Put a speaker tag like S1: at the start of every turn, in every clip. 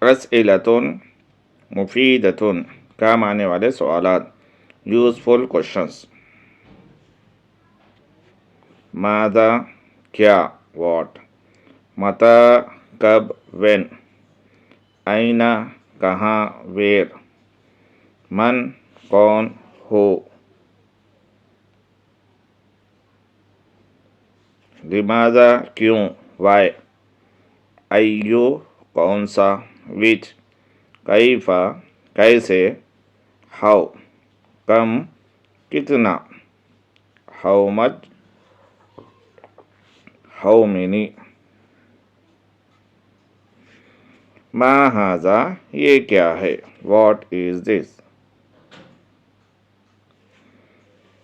S1: اسئلتن مفیدتن کام آنے والے سوالات، یوزفل کوشچنس. ماذا کیا، واٹ. متی کب، وین. این کہاں، ویر. من کون، ہو. لماذا کیوں، وائی. ایو کون سا، وچ. کیف کیسے. ہاؤ کم کتنا. How much how many. ما ھذا یہ کیا ہے، واٹ از دس.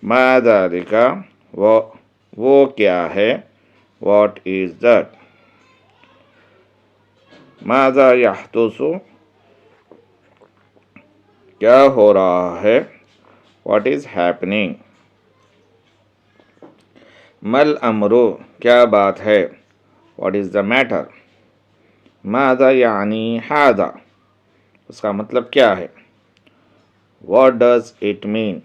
S1: ما ذالک وہ کیا ہے، واٹ از دیٹ. ماذا یحدث کیا ہو رہا ہے، واٹ از ہیپننگ. ما الامر کیا بات ہے، واٹ از دا میٹر. ماذا یعنی ھذا اس کا مطلب کیا ہے، واٹ ڈز اٹ مین.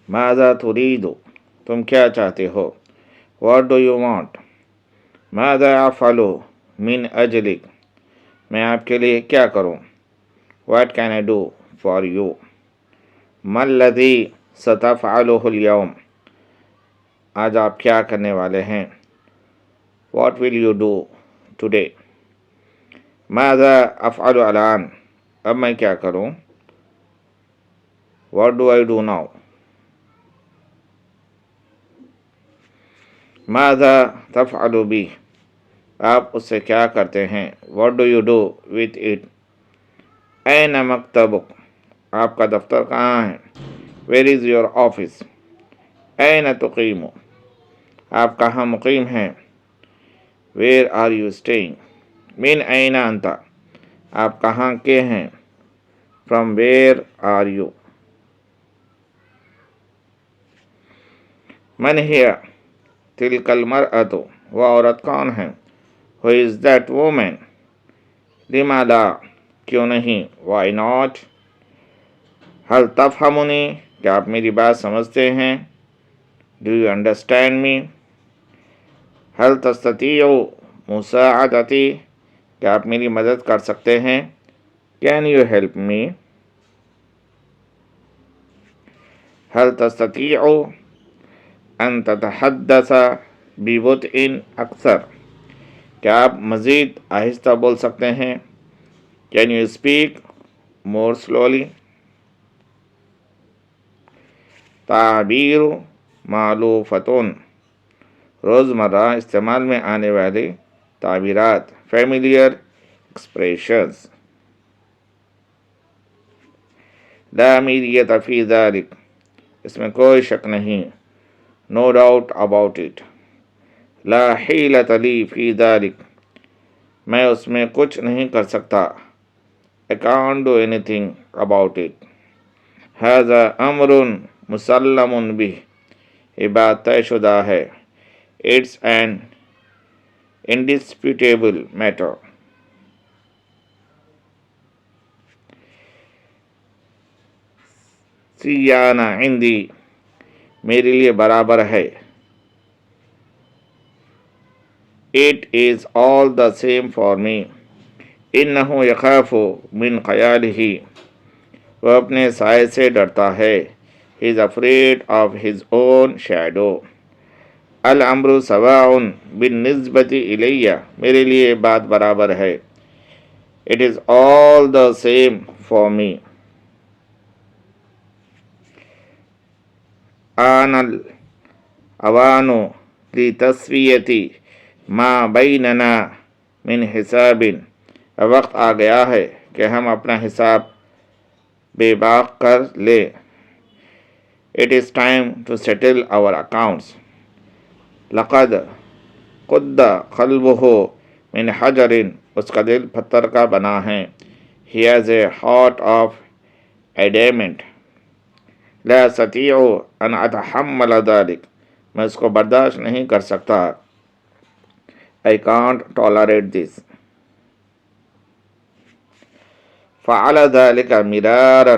S1: ماذا تريد تم کیا چاہتے ہو، واٹ ڈو یو وانٹ. ماذا افعل من اجلک میں آپ کے لیے کیا کروں، what can I do for you. ما الذی ستفعلہ اليوم آج آپ کیا کرنے والے ہیں، what will you do today. ماذا افعل الان اب میں کیا کروں، what do I do now. ماذا تفعل بہ آپ اس سے کیا کرتے ہیں، what do you do with it. این مکتبک آپ کا دفتر کہاں ہے، ویئر از یور آفس. این تقیم آپ کہاں مقیم ہیں، ویئر آر یو اسٹیئنگ. من این انت آپ کہاں کے ہیں، فرام ویئر آر یو. من ہی تلک المرأۃ وہ عورت کون ہے، ہو از دیٹ وومن. لما لا کیوں نہیں، وائی ناٹ. هل تفہمنی کیا آپ میری بات سمجھتے ہیں، ڈو یو انڈرسٹینڈ می. هل تستطیع مساعدتی کیا آپ میری مدد کر سکتے ہیں، کین یو ہیلپ می. هل تستطیع ان تتحدث ببطء اکثر کیا آپ مزید آہستہ بول سکتے ہیں، can you speak more slowly. تعبیر مألوفتن روزمرہ استعمال میں آنے والی تعبیرات، فیملیئر ایکسپریشنز. لا میریت فی ذلک اس میں کوئی شک نہیں، نو ڈاؤٹ اباؤٹ اٹ. لا حیلۃ لی فی ذلک میں اس میں کچھ نہیں کر سکتا، I can't do anything about it. ھذا امر مسلم بہ یہ بات طے شدہ ہے، اٹس این انڈسپیوٹیبل میٹر. سیانہ عندی میرے لیے برابر ہے، it is all the same for me. انہ یخاف من خیالہ وہ اپنے سائے سے ڈرتا ہے، he is afraid of his own shadow. الامر سواء بالنسبۃ الی میرے لیے بات برابر ہے، it is all the same for me. آن الاوان لتسویۃ ما بیننا من حساب اب وقت آ گیا ہے کہ ہم اپنا حساب بے باک کر لے. It is time to settle our accounts. لقد قد قلبہ من حجر اس کا دل پتھر کا بنا ہے، he has a heart of adamant. لا استطیع ان اتحمل ذلک میں اس کو برداشت نہیں کر سکتا. I can't tolerate this. فعل ذلك مرارا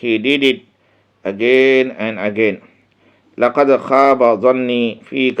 S1: He did it again and again. لقد خاب ظني فيك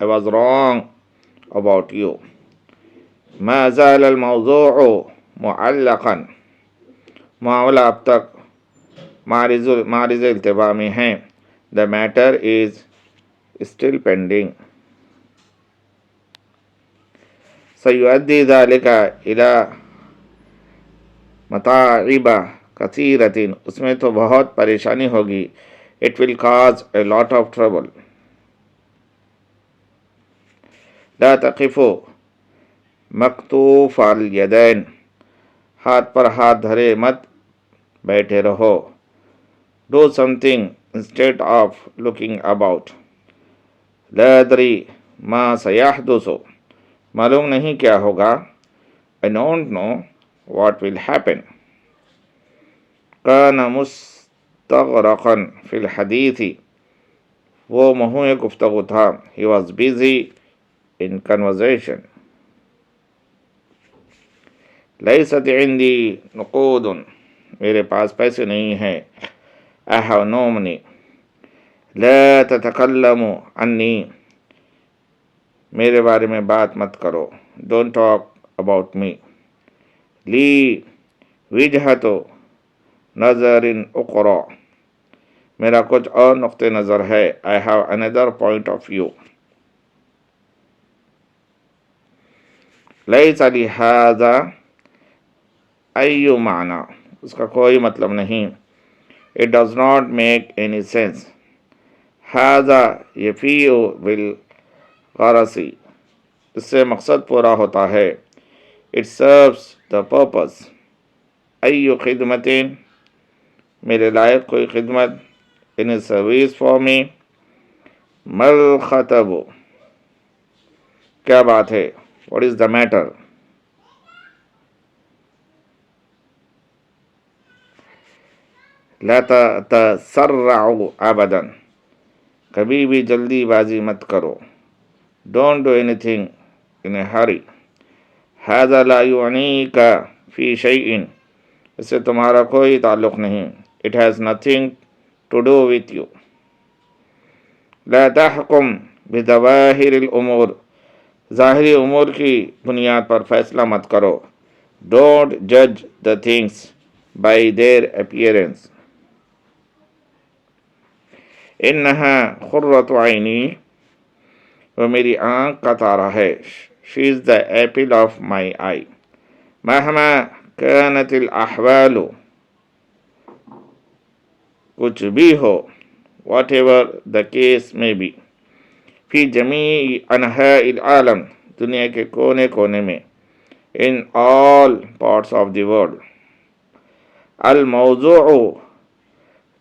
S1: I was wrong about you. ما زال الموضوع معلقا معاملہ اب تک معرض التباہ میں ہیں. The matter is still pending. سيؤدي ذلك إلى متاعب كثيرة اس میں تو بہت پریشانی ہوگی. It will cause a lot of trouble. لا تقف مکتوف الیدین ہاتھ پر ہاتھ دھرے مت بیٹھے رہو. Do something instead of looking about. لا ادری ما سيحدث معلوم نہیں کیا ہوگا. I don't know what will happen. كان مستغرقا في الحديث وہ مہوئے گفتگو تھا. He was busy in conversation. List عندي نقود میرے پاس پیسے نہیں ہیں. I have no money. لا تتکلم عنی میرے بارے میں بات مت کرو. Don't talk about me. لی وجہت نظر اخرى میرا کچھ اور نقطہ نظر ہے. I have another point of view. لیس لہذا ای معنی اس کا کوئی مطلب نہیں. It does not make any sense. ھذا یفیء بالغرض اس سے مقصد پورا ہوتا ہے. It serves the purpose. ای خدمت میرے لائق کوئی خدمت. Any service for me. مل خطب کیا بات ہے. What is the matter. لا تتسرعوا ابدا کبھی بھی جلدی بازی مت کرو. Don't do anything in a hurry. هذا لا يعنيك في شيء اس سے تمہارا کوئی تعلق نہیں. It has nothing to do with you. لا تحكم بظواهر الامور ظاہری امور کی بنیاد پر فیصلہ مت کرو. Don't judge the things by their appearance. انہا خرۃ عینی وہ میری آنکھ کا تارا ہے. She is the apple of my eye. مہما كانت الاحوال کچھ بھی ہو whatever the case may be. فی جمیع انحاء العالم دنیا کے کونے کونے میں. In all parts of the world. الموضوع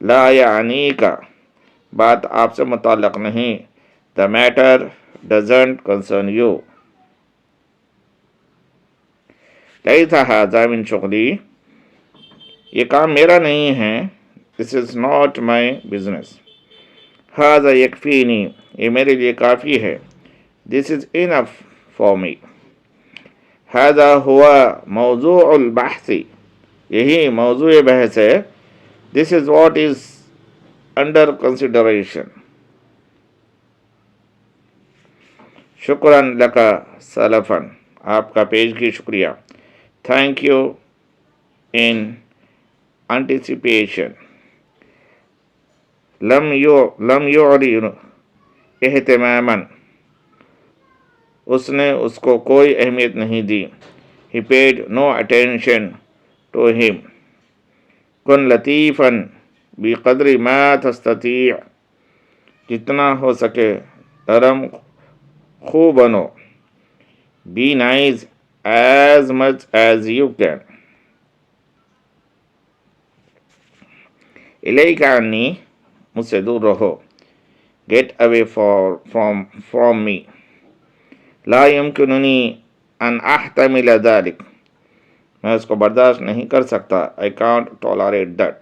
S1: لا یعنیک بات آپ سے متعلق نہیں. The matter doesn't concern you. لیس ھذا من شغلی یہ کام میرا نہیں ہے. This is not my business. ھذا یکفینی یہ میرے لیے کافی ہے. This is enough for me. ھذا ہوا موضوع البحث یہی موضوع بحث ہے. This is what is under consideration. شکراً لکا سلفاً آپ کا پیشگی شکریہ. Thank you in anticipation. لم يعر اہتماماً اس نے اس کو کوئی اہمیت نہیں دی. He paid no attention to him. کن لطیفاً بقدر ما تستطیع جتنا ہو سکے نرم خو بنو. Be nice as much as you can. الیک عنی مجھ سے دور رہو. Get away from me. لا یمکننی ان احتمل ذلک میں اس کو برداشت نہیں کر سکتا. I can't tolerate that.